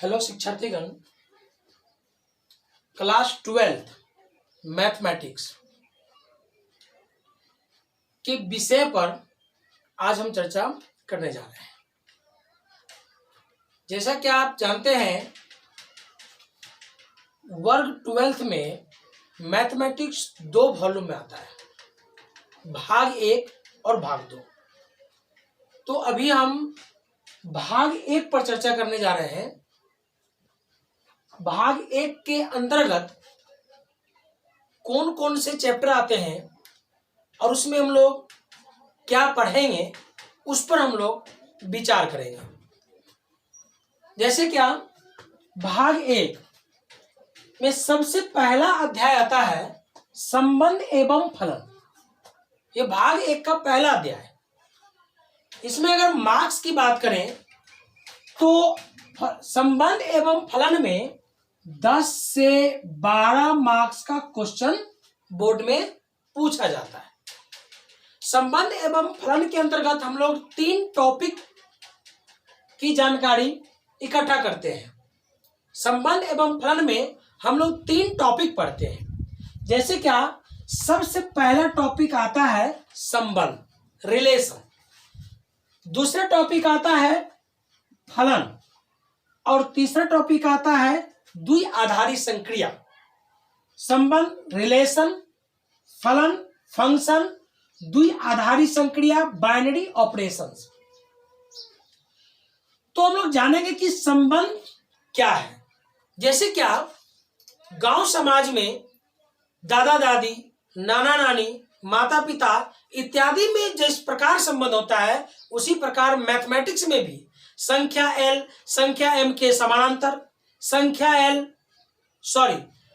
Hello शिक्षार्थीगण, class 12th mathematics के विषय पर आज हम चर्चा करने जा रहे हैं। जैसा कि आप जानते हैं, वर्ग 12th में मैथमेटिक्स 2 वॉल्यूम में आता है, भाग 1 और भाग 2। तो अभी हम भाग 1 पर चर्चा करने जा रहे हैं। भाग 1 के अंतर्गत कौन कौन से चैप्टर आते हैं और उसमें हम लोग क्या पढ़ेंगे, उस पर हम लोग विचार करेंगे। जैसे क्या भाग 1 में सबसे पहला अध्याय आता है संबंध एवं फलन। ये भाग 1 का पहला अध्याय है। इसमें अगर मार्क्स की बात करें तो संबंध एवं फलन में 10 से 12 मार्क्स का क्वेश्चन बोर्ड में पूछा जाता है। संबंध एवं फलन के अंतर्गत हम लोग 3 टॉपिक की जानकारी इकट्ठा करते हैं। संबंध एवं फलन में हम लोग 3 टॉपिक पढ़ते हैं। जैसे क्या सबसे पहला टॉपिक आता है संबंध, रिलेशन। दूसरा टॉपिक आता है फलन और तीसरा टॉपिक आता है द्विआधारी संक्रिया। संबंध, रिलेशन, फलन, फंक्शन, द्विआधारी संक्रिया, बाइनरी ऑपरेशंस। तो हम लोग जानेंगे कि संबंध क्या है। जैसे क्या गांव समाज में दादा दादी, नाना नानी, माता पिता इत्यादि में जिस प्रकार संबंध होता है, उसी प्रकार मैथमेटिक्स में भी संख्या L संख्या M के समानांतर,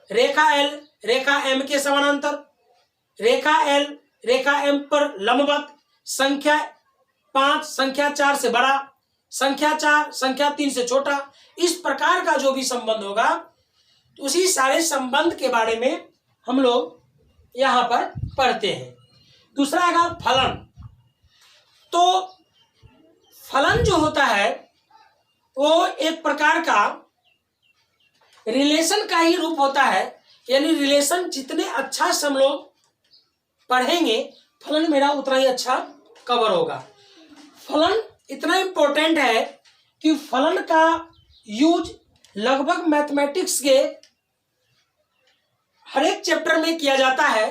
रेखा L रेखा M के समानांतर, रेखा L रेखा M पर लंबवत, संख्या 5 संख्या 4 से बड़ा, संख्या 4 संख्या 3 से छोटा, इस प्रकार का जो भी संबंध होगा, उसी सारे संबंध के बारे में हम लोग यहां पर पढ़ते हैं। दूसरा आएगा फलन। तो फलन जो होता है वो एक प्रकार का रिलेशन का ही रूप होता है। यानी रिलेशन जितने अच्छा से हम लोग पढ़ेंगे, फलन मेरा उतना ही अच्छा कवर होगा। फलन इतना इंपॉर्टेंट है कि फलन का यूज लगभग मैथमेटिक्स के हर एक चैप्टर में किया जाता है।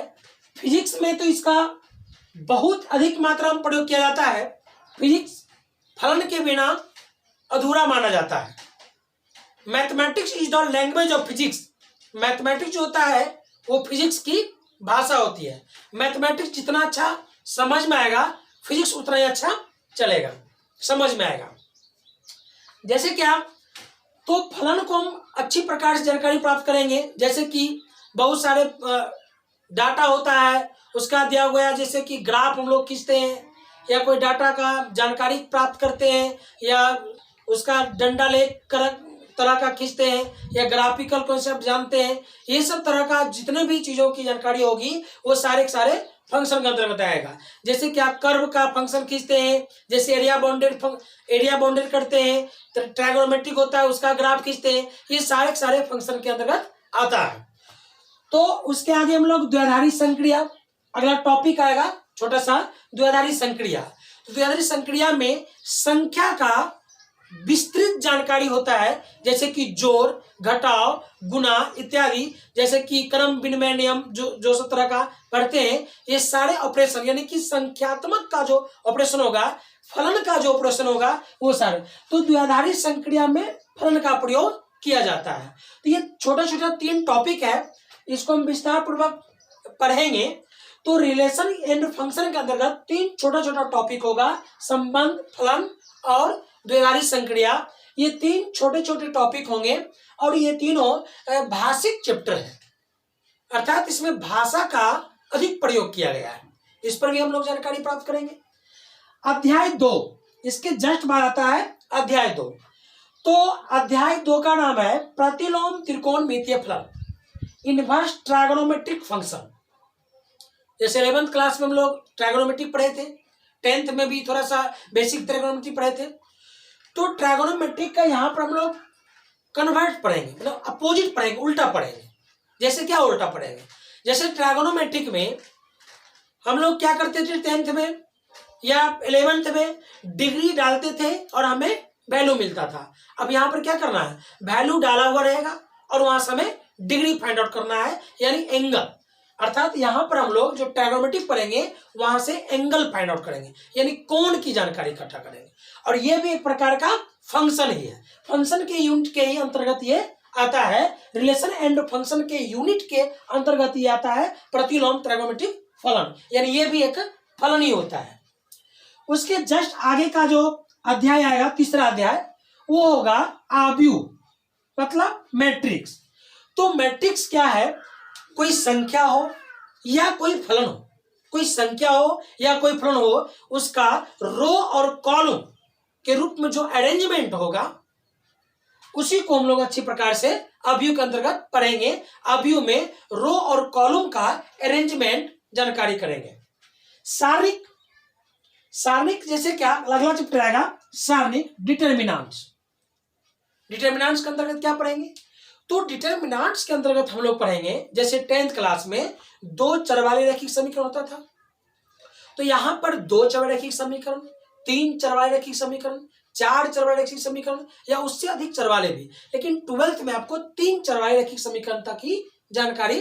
फिजिक्स में तो इसका बहुत अधिक मात्रा में प्रयोग किया जाता है। फिजिक्स फलन के बिना अधूरा माना जाता है। Mathematics is the language of physics. Mathematics जो होता है वो फिजिक्स की भाषा होती है। मैथमेटिक्स जितना अच्छा समझ में आएगा, फिजिक्स उतना ही अच्छा चलेगा, समझ में आएगा। जैसे क्या, तो फलन को हम अच्छी प्रकार से जानकारी प्राप्त करेंगे। जैसे कि बहुत सारे डाटा होता है, उसका दिया हुआ, जैसे कि ग्राफ हम लोग खींचते हैं या कोई डाटा का जानकारी प्राप्त करते हैं, या उसका डंडा ले तरह का खींचते हैं, या ग्राफिकल कॉन्सेप्ट जानते हैं। ये सब तरह का जितने भी चीज़ों की जानकारी होगी वो सारे के सारे फंक्शन के अंतर्गत आएगा। जैसे कि आप कर्व का फंक्शन खींचते हैं, जैसे एरिया बाउंडेड करते हैं, ट्रायगोनोमेट्रिक होता है उसका ग्राफ खींचते हैं, ये सारे के सारे फंक्शन के अंतर्गत आता है। तो उसके आगे हम लोग द्विआधारी संक्रिया, अगला टॉपिक आएगा छोटा सा, द्विआधारी संक्रिया। तो द्विआधारी संक्रिया में संख्या का विस्तृत जानकारी होता है। जैसे कि जोड़, घटाव, गुणा इत्यादि, जैसे कि क्रम विनिमय नियम जो सब तरह का पढ़ते हैं, ये सारे ऑपरेशन, यानी कि संख्यात्मक का जो ऑपरेशन होगा, फलन का जो ऑपरेशन होगा, वो सारे। तो द्विआधारी संक्रिया में फलन का प्रयोग किया जाता है। तो ये छोटा छोटा 3 टॉपिक है, इसको हम विस्तार पूर्वक पढ़ेंगे। तो रिलेशन एंड फंक्शन के अंतर्गत 3 छोटा छोटा टॉपिक होगा, संबंध, फलन और द्विआधारी संक्रिया। ये 3 छोटे छोटे टॉपिक होंगे और ये तीनों भाषिक चैप्टर है, अर्थात इसमें भाषा का अधिक प्रयोग किया गया है। इस पर भी हम लोग जानकारी प्राप्त करेंगे। अध्याय 2, इसके जस्ट बाद आता है अध्याय 2। तो अध्याय 2 का नाम है प्रतिलोम त्रिकोणमितीय फलन, इनवर्स ट्रायगोनोमेट्रिक फंक्शन। जैसे 11th क्लास में हम लोग ट्रायगोनोमेट्रिक पढ़े थे, 10th में भी थोड़ा सा बेसिक ट्रायगोनोमेट्री पढ़े थे। तो ट्रायगोनोमेट्रिक का यहाँ पर हम लोग कन्वर्ट पढ़ेंगे, मतलब अपोजिट पढ़ेंगे, उल्टा पढ़ेंगे। जैसे क्या उल्टा पढ़ेंगे, जैसे ट्रायगोनोमेट्रिक में हम लोग क्या करते थे 10th में या 11th में, डिग्री डालते थे और हमें वैल्यू मिलता था। अब यहाँ पर क्या करना है, वैल्यू डाला हुआ रहेगा और वहां से हमें डिग्री फाइंड आउट करना है, यानी एंगल। अर्थात यहाँ पर हम लोग जो ट्रायगोनोमेट्रिक पढ़ेंगे वहां से एंगल फाइंड आउट करेंगे, यानी कोण की जानकारी इकट्ठा करेंगे। और ये भी एक प्रकार का फंक्शन ही है, फंक्शन के यूनिट के ही अंतर्गत ये आता है, रिलेशन एंड फंक्शन के यूनिट के अंतर्गत ये आता है प्रतिलोम ट्रायगोनोमेट्रिक फलन, यानी ये भी एक फलन ही होता है। उसके जस्ट आगे का जो अध्याय आएगा, तीसरा अध्याय, वो होगा आव्यूह, मतलब मैट्रिक्स। तो मैट्रिक्स क्या है, कोई संख्या हो या कोई फलन हो, कोई संख्या हो या कोई फलन हो, उसका रो और कॉलम के रूप में जो अरेंजमेंट होगा उसी को हम लोग अच्छी प्रकार से आव्यूह के अंतर्गत पढ़ेंगे। आव्यूह में रो और कॉलम का अरेंजमेंट जानकारी करेंगे। सारणिक, सारणिक जैसे क्या, अगला चैप्टर आएगा सारणिक डिटर्मिनेंट्स। डिटर्मिनेंट्स के अंतर्गत क्या पढ़ेंगे, तो डिटर्मिनेंट्स के अंतर्गत हम लोग पढ़ेंगे, जैसे 10th क्लास में 2 चर वाले रैखिक समीकरण होता था, तो यहां पर 2 चर वाले रैखिक समीकरण, 3 चर वाले रैखिक समीकरण, 4 चर वाले रैखिक समीकरण या उससे अधिक चर वाले भी, लेकिन 12th में आपको 3 चर वाले रैखिक समीकरण तक की जानकारी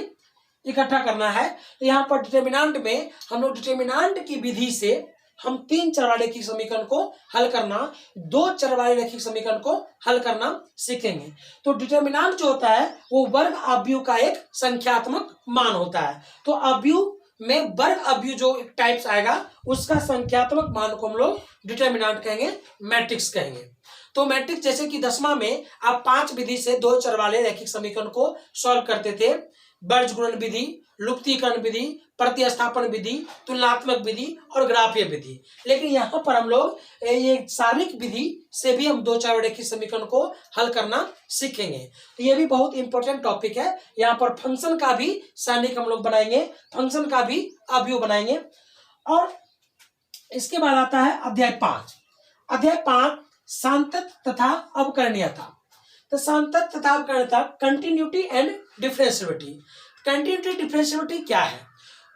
इकट्ठा करना है। तो यहाँ पर डिटर्मिनेंट में हम लोग डिटर्मिनेंट की विधि से हम 3 चर वाले रैखिक समीकरण को हल करना, 2 चर वाले रैखिक समीकरण को हल करना सीखेंगे। तो डिटर्मिनेंट जो होता है वो वर्ग आव्यूह का एक संख्यात्मक मान होता है। तो आव्यूह में वर्ग आव्यूह जो एक टाइप्स आएगा उसका संख्यात्मक मान को हम लोग डिटर्मिनेंट कहेंगे, मैट्रिक्स कहेंगे। तो मैट्रिक्स जैसे कि 10वां में आप 5 विधि से 2 चर वाले रैखिक समीकरण को सॉल्व करते थे, बीजगुणन विधि, लुप्तीकरण विधि, प्रतिस्थापन विधि, तुलनात्मक विधि और ग्राफीय विधि। लेकिन यहाँ पर हम लोग ये सारणिक विधि से भी हम 2 चर रैखिक समीकरण को हल करना सीखेंगे। तो ये भी बहुत इंपॉर्टेंट टॉपिक है। यहाँ पर फंक्शन का भी सारणिक हम लोग बनाएंगे, फंक्शन का भी आव्यूह बनाएंगे। और इसके बाद आता है अध्याय 5। अध्याय 5 सांतत्य तथा अवकरणीयता। तो सांतत्य तथा अवकरणीयता, continuity and differentiability. Continuity differentiability क्या है,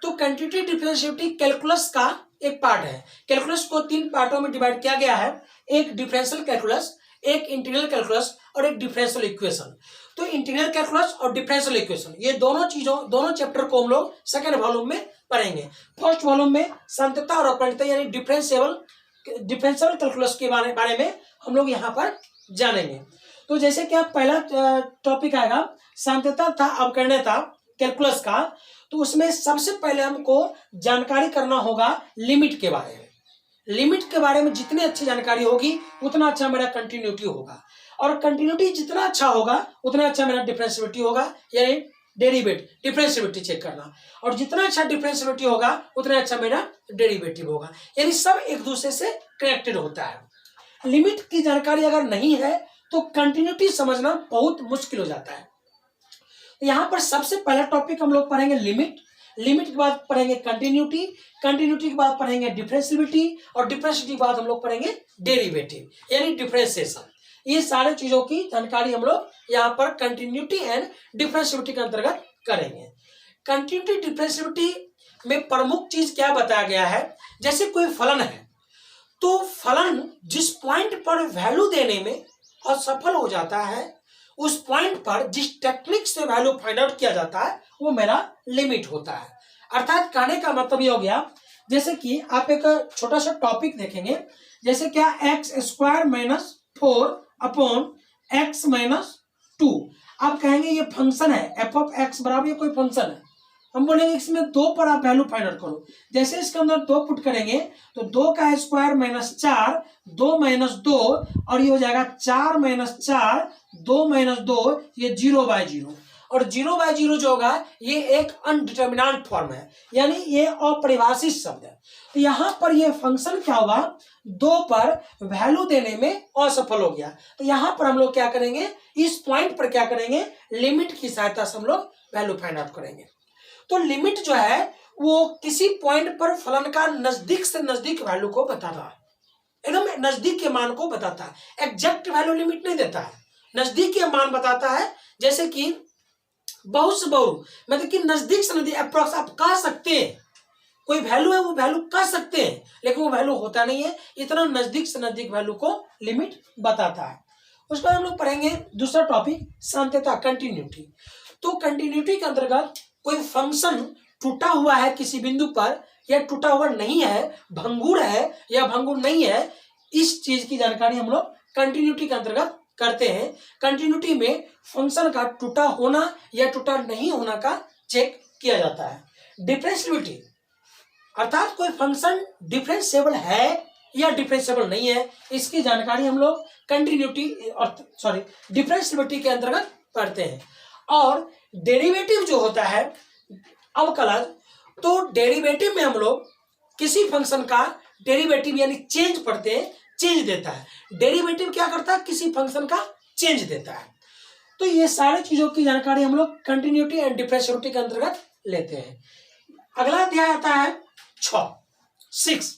तो कंटिन्यूटी डिफरेंशिएबिलिटी कैलकुलस का एक पार्ट है। कैलकुलस को 3 पार्टों में डिवाइड किया गया है, एक डिफरेंशियल कैलकुलस, एक इंटीग्रल कैलकुलस और एक डिफरेंशियल इक्वेशन। तो इंटीग्रल कैलकुलस और डिफरेंशियल इक्वेशन ये दोनों चैप्टर को हम लोग सेकेंड वॉल्यूम में पढ़ेंगे। फर्स्ट वॉल्यूम में सांतत्य और अवकरणीयता यानी डिफरेंशियल कैलकुलस के बारे में हम लोग यहाँ पर जानेंगे। तो जैसे कि आप पहला टॉपिक आएगा सांतत्य तथा अवकरणीयता कैलकुलस का, तो उसमें सबसे पहले हमको जानकारी करना होगा लिमिट के बारे में। लिमिट के बारे में जितनी अच्छी जानकारी होगी उतना अच्छा मेरा कंटिन्यूटी होगा, और कंटिन्यूटी जितना अच्छा होगा उतना अच्छा मेरा डिफरेंशिएबिलिटी होगा, यानी डेरिवेटिव डिफरेंशिएबिलिटी चेक करना, और जितना अच्छा डिफरेंशिएबिलिटी होगा उतना अच्छा मेरा डेरिवेटिव होगा, यानी सब एक दूसरे से कनेक्टेड होता है। लिमिट की जानकारी अगर नहीं है तो कंटिन्यूटी समझना बहुत मुश्किल हो जाता है। यहाँ पर सबसे पहला टॉपिक हम लोग पढ़ेंगे लिमिट, लिमिट के बाद पढ़ेंगे कंटिन्यूटी, कंटिन्यूटी के बाद पढ़ेंगे डिफरेंशिएबिलिटी, और डिफरेंशिएबिलिटी के बाद हम लोग पढ़ेंगे डेरिवेटिव यानी डिफरेंशिएशन। ये सारे चीजों की जानकारी हम लोग यहाँ पर कंटिन्यूटी एंड डिफरेंशिएबिलिटी के अंतर्गत करेंगे। कंटिन्यूटी डिफरेंशिएबिलिटी में प्रमुख चीज क्या बताया गया है, जैसे कोई फलन है तो फलन जिस पॉइंट पर वैल्यू देने में असफल हो जाता है उस पॉइंट पर जिस टेक्निक से वैल्यू फाइंड आउट किया जाता है वो मेरा लिमिट होता है। अर्थात कहने का मतलब ये हो गया, जैसे कि आप एक छोटा सा टॉपिक देखेंगे, जैसे क्या x² - 4 अपॉन x - 2। आप कहेंगे ये फंक्शन है f(x) बराबर ये कोई फंक्शन है, हम बोलेंगे इसमें 2 पर आप वैल्यू फाइंड आउट करो। जैसे इसके अंदर 2 पुट करेंगे तो 2 का स्क्वायर -4, 2 - 2, और ये हो जाएगा 4 - 4, 2 - 2, ये 0/0, और 0/0 जो होगा ये एक अनडिटर्मिनेंट फॉर्म है, यानी ये अपरिभाषित शब्द है। तो यहाँ पर ये फंक्शन क्या होगा, 2 पर वैल्यू देने में असफल हो गया। तो यहाँ पर हम लोग क्या करेंगे, इस पॉइंट पर क्या करेंगे, लिमिट की सहायता से हम लोग वैल्यू फाइंड आउट करेंगे। तो लिमिट जो है वो किसी पॉइंट पर फलन का नजदीक से नजदीक वैल्यू को बताता है, एकदम नजदीक के मान को बताता है, एग्जैक्ट वैल्यू लिमिट नहीं देता है। नजदीक के मान बताता है, जैसे कि बहुत से बहुत, मतलब कि नजदीक से नजदीक अप्रोक्स आप कह सकते हैं, कोई वैल्यू है वो वैल्यू कह सकते हैं, लेकिन वो वैल्यू होता नहीं है, इतना नजदीक से नजदीक वैल्यू को लिमिट बताता है। उसके बाद हम लोग पढ़ेंगे दूसरा टॉपिक सांत्यता, कंटिन्यूटी। तो कंटिन्यूटी के अंतर्गत कोई फंक्शन टूटा हुआ है किसी बिंदु पर या टूटा हुआ नहीं है, भंगुर है या भंगुर नहीं है, इस चीज की जानकारी हम लोग कंटिन्यूटी के अंतर्गत करते हैं। कंटिन्यूटी में फंक्शन का टूटा होना या टूटा नहीं होना का चेक किया जाता है। डिफरेंशिएबिलिटी, अर्थात कोई फंक्शन डिफरेंशिएबल है या डिफरेंशिएबल नहीं है, इसकी जानकारी हम लोग कंटिन्यूटी डिफरेंशिएबिलिटी के अंतर्गत पढ़ते हैं। और डेरिवेटिव जो होता है अवकलज, तो डेरिवेटिव में हम लोग किसी फंक्शन का डेरिवेटिव यानी चेंज पढ़ते हैं, चेंज देता है। डेरिवेटिव क्या करता है, किसी फंक्शन का चेंज देता है। तो ये सारी चीजों की जानकारी हम लोग कंटिन्यूटी एंड डिफरेंशिएबिलिटी के अंतर्गत लेते हैं। अगला अध्याय आता है 6।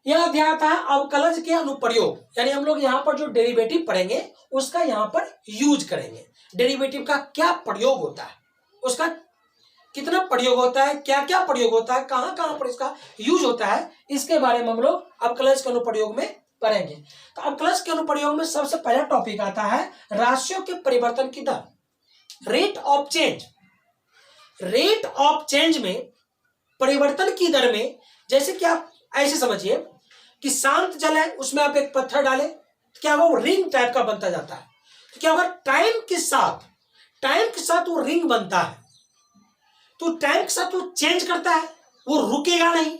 यह अध्याय आता है अवकलज के अनुप्रयोग, यानी हम लोग यहाँ पर जो डेरिवेटिव पढ़ेंगे उसका यहाँ पर यूज करेंगे। डेरिवेटिव का क्या प्रयोग होता है, उसका कितना प्रयोग होता है, क्या क्या प्रयोग होता है, कहाँ कहाँ पर इसका यूज होता है, इसके बारे में हम लोग अवकलज के अनुप्रयोग में पढ़ेंगे। तो अवकलज के अनुप्रयोग में सबसे पहला टॉपिक आता है राशियों के परिवर्तन की दर, rate of change. Rate of change में परिवर्तन की दर में, जैसे कि आप ऐसे समझिए कि शांत जल है, उसमें आप एक पत्थर डालें तो क्या होगा, वो रिंग टाइप का बनता जाता है। तो क्या होगा, टाइम के साथ वो रिंग बनता है। तो टाइम के साथ वो चेंज करता है, वो रुकेगा नहीं।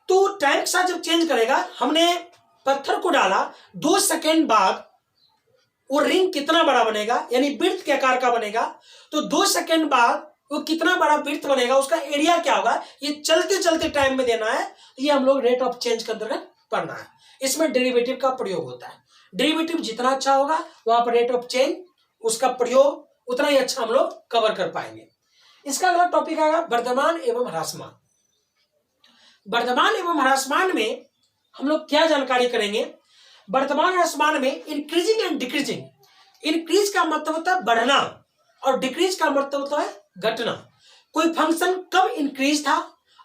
तो टाइम के साथ जब चेंज करेगा, हमने पत्थर को डाला, 2 सेकेंड बाद वो रिंग कितना बड़ा बनेगा, यानी वृत्त के आकार का बनेगा। तो 2 सेकेंड बाद वो कितना बड़ा वृत्त बनेगा, उसका एरिया क्या होगा, ये चलते चलते टाइम में देना है। ये हम लोग रेट ऑफ चेंज के अंतर्गत पढ़ना है। इसमें डेरिवेटिव का प्रयोग होता है। डेरिवेटिव जितना अच्छा होगा वहां पर रेट ऑफ चेंज, उसका प्रयोग उतना ही अच्छा हम लोग कवर कर पाएंगे। इसका अगला टॉपिक आएगा वर्धमान एवं ह्रासमान। वर्धमान एवं ह्रासमान में हम लोग क्या जानकारी करेंगे। वर्धमान ह्रासमान में इंक्रीजिंग एंड डिक्रीजिंग। इंक्रीज का मतलब होता है बढ़ना और डिक्रीज का मतलब होता है घटना। कोई फंक्शन कब इंक्रीज था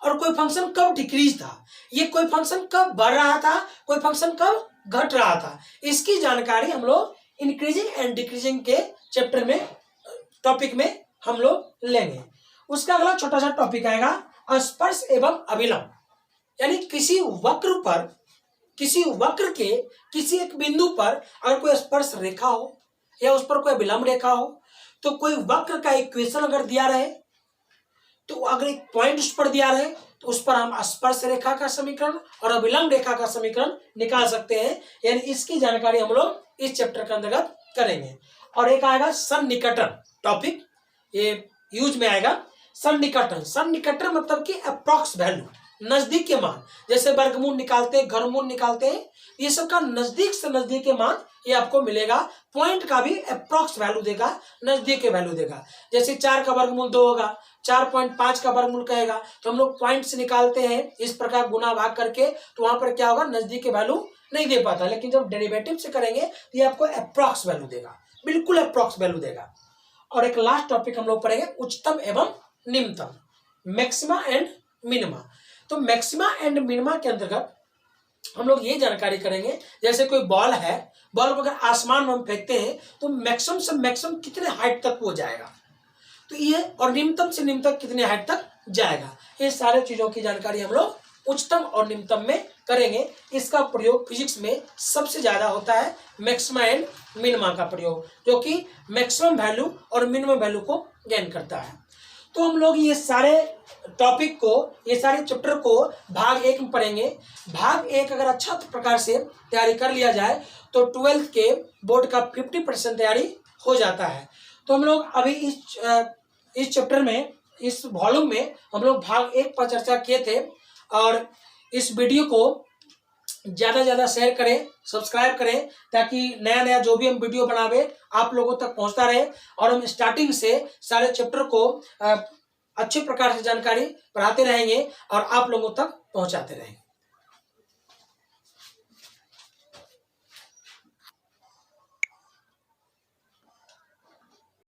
और कोई फंक्शन कब डिक्रीज था, ये कोई फंक्शन कब बढ़ रहा था, कोई फंक्शन कब घट रहा था, इसकी जानकारी हम लोग इंक्रीजिंग एंड डिक्रीजिंग के चैप्टर में, टॉपिक में हम लोग लेंगे। उसका अगला छोटा सा टॉपिक आएगा स्पर्श एवं अभिलंब, यानी किसी वक्र के किसी एक बिंदु पर अगर कोई स्पर्श रेखा हो या उस पर कोई अभिलंब रेखा हो, तो कोई वक्र का इक्वेशन अगर दिया रहे, तो अगर एक पॉइंट उस पर दिया रहे, तो उस पर हम स्पर्श रेखा का समीकरण और अभिलंब रेखा का समीकरण निकाल सकते हैं। यानी इसकी जानकारी हम लोग इस चैप्टर के अंतर्गत करेंगे। और एक आएगा सन्निकटन टॉपिक, ये यूज में आएगा। सन्निकटन मतलब कि अप्रॉक्स वैल्यू, नजदीक के मान, जैसे वर्गमूल निकालते हैं, घनमूल निकालते हैं, ये सब का नजदीक से नजदीक के मान ये आपको मिलेगा। पॉइंट का भी अप्रॉक्स वैल्यू देगा, नजदीक के वैल्यू देगा। जैसे 4 का वर्गमूल 2 होगा, 4.5 का वर्गमूल कहेगा, तो हम लोग पॉइंट से निकालते हैं इस प्रकार गुना भाग करके, तो वहां पर क्या होगा, नजदीक के वैल्यू नहीं दे पाता। लेकिन जब डेरिवेटिव से करेंगे तो ये आपको अप्रॉक्स वैल्यू देगा, बिल्कुल अप्रॉक्स वैल्यू देगा। और एक लास्ट टॉपिक हम लोग पढ़ेंगे उच्चतम एवं निम्नतम, मैक्सिमा एंड मिनिमा। तो मैक्सिमा एंड मिनिमा के अंतर्गत हम लोग ये जानकारी करेंगे, जैसे कोई बॉल है, बॉल को अगर आसमान में हम फेंकते हैं तो मैक्सिमम से मैक्सिमम कितने हाइट तक वो जाएगा, तो ये, और निम्नतम से निम्नतम कितने हाइट तक जाएगा, ये सारे चीजों की जानकारी हम लोग उच्चतम और निम्नतम में करेंगे। इसका प्रयोग फिजिक्स में सबसे ज्यादा होता है मैक्सिमा एंड मिनिमा का प्रयोग, जो कि मैक्सिमम वैल्यू और मिनिमम वैल्यू को गेन करता है। तो हम लोग ये सारे टॉपिक को, ये सारे चैप्टर को भाग 1 में पढ़ेंगे। भाग 1 अगर अच्छा प्रकार से तैयारी कर लिया जाए तो 12th के बोर्ड का 50% तैयारी हो जाता है। तो हम लोग अभी इस चैप्टर में, इस वॉल्यूम में हम लोग भाग 1 पर चर्चा किए थे। और इस वीडियो को ज़्यादा ज़्यादा शेयर करें, सब्सक्राइब करें, ताकि नया नया जो भी हम वीडियो बनावे आप लोगों तक पहुंचता रहे। और हम स्टार्टिंग से सारे चैप्टर को अच्छे प्रकार से जानकारी पढ़ाते रहेंगे और आप लोगों तक पहुंचाते रहेंगे।